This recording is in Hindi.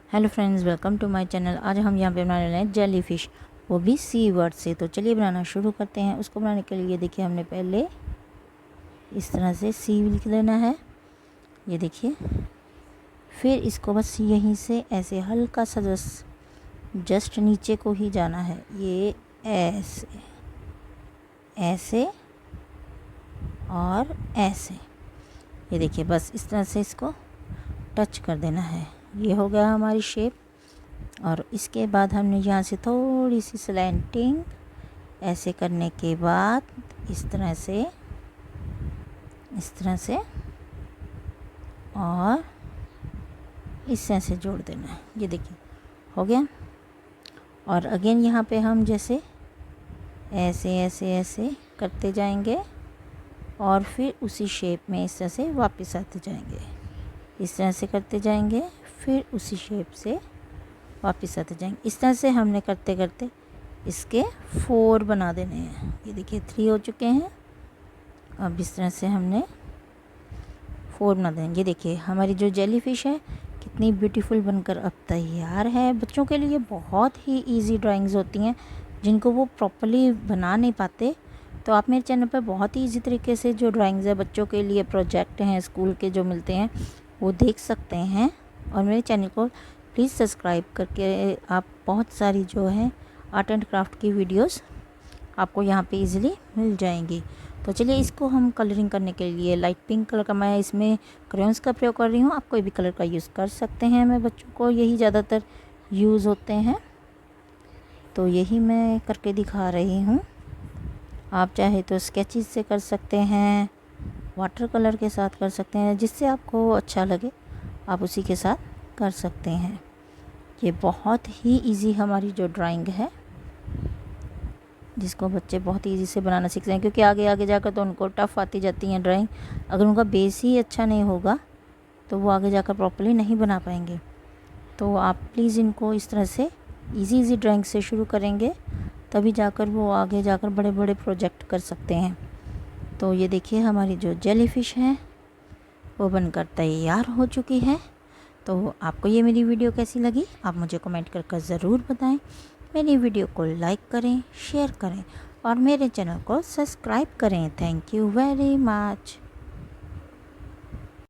Hello friends, welcome to my channel. आज हम यहाँ पे बनाने वाले हैं जेली फिश, वो भी सी वर्ड से। तो चलिए बनाना शुरू करते हैं। उसको बनाने के लिए देखिए हमने पहले इस तरह से सी लिख लेना है, ये देखिए। फिर इसको बस यहीं से ऐसे हल्का सा जस्ट नीचे को ही जाना है, ये ऐसे ऐसे और ऐसे, ये देखिए। बस इस तरह से इसको टच कर देना है। ये हो गया हमारी शेप। और इसके बाद हमने यहाँ से थोड़ी सी स्लैंटिंग ऐसे करने के बाद इस तरह से और इस तरह से जोड़ देना है, ये देखिए हो गया। और अगेन यहाँ पे हम जैसे ऐसे ऐसे ऐसे करते जाएंगे और फिर उसी शेप में इस तरह से वापस आते जाएंगे, इस तरह से करते जाएंगे, फिर उसी शेप से वापस आते जाएंगे। इस तरह से हमने करते करते इसके 4 बना देने हैं। ये देखिए 3 हो चुके हैं। अब इस तरह से हमने 4 बना देंगे। देखिए हमारी जो जेली फिश है कितनी ब्यूटीफुल बनकर अब तैयार है। बच्चों के लिए बहुत ही इजी ड्राइंग्स होती हैं, जिनको वो प्रॉपर्ली बना नहीं पाते, तो आप मेरे चैनल पर बहुत ही ईजी तरीके से जो ड्राइंग्स है बच्चों के लिए, प्रोजेक्ट हैं स्कूल के जो मिलते हैं, वो देख सकते हैं। और मेरे चैनल को प्लीज़ सब्सक्राइब करके आप बहुत सारी जो है आर्ट एंड क्राफ्ट की वीडियोस आपको यहाँ पे इजीली मिल जाएंगी। तो चलिए इसको हम कलरिंग करने के लिए लाइट पिंक कलर का मैं इसमें क्रेयॉन्स का प्रयोग कर रही हूँ। आप कोई भी कलर का यूज़ कर सकते हैं, मैं बच्चों को यही ज़्यादातर यूज़ होते हैं, तो यही मैं करके दिखा रही हूँ। आप चाहे तो स्केचेस से कर सकते हैं, वाटर कलर के साथ कर सकते हैं, जिससे आपको अच्छा लगे आप उसी के साथ कर सकते हैं। ये बहुत ही इजी हमारी जो ड्राइंग है, जिसको बच्चे बहुत इजी से बनाना सीखते हैं, क्योंकि आगे आगे जाकर तो उनको टफ़ आती जाती हैं ड्राइंग। अगर उनका बेस ही अच्छा नहीं होगा तो वो आगे जाकर प्रॉपर्ली नहीं बना पाएंगे। तो आप प्लीज़ इनको इस तरह से इजी ड्राइंग से शुरू करेंगे, तभी जाकर वो आगे जाकर बड़े बड़े प्रोजेक्ट कर सकते हैं। तो ये देखिए हमारी जो जेली फिश है वो बनकर तैयार हो चुकी है। तो आपको ये मेरी वीडियो कैसी लगी आप मुझे कमेंट कर ज़रूर बताएं। मेरी वीडियो को लाइक करें, शेयर करें और मेरे चैनल को सब्सक्राइब करें। Thank you very much.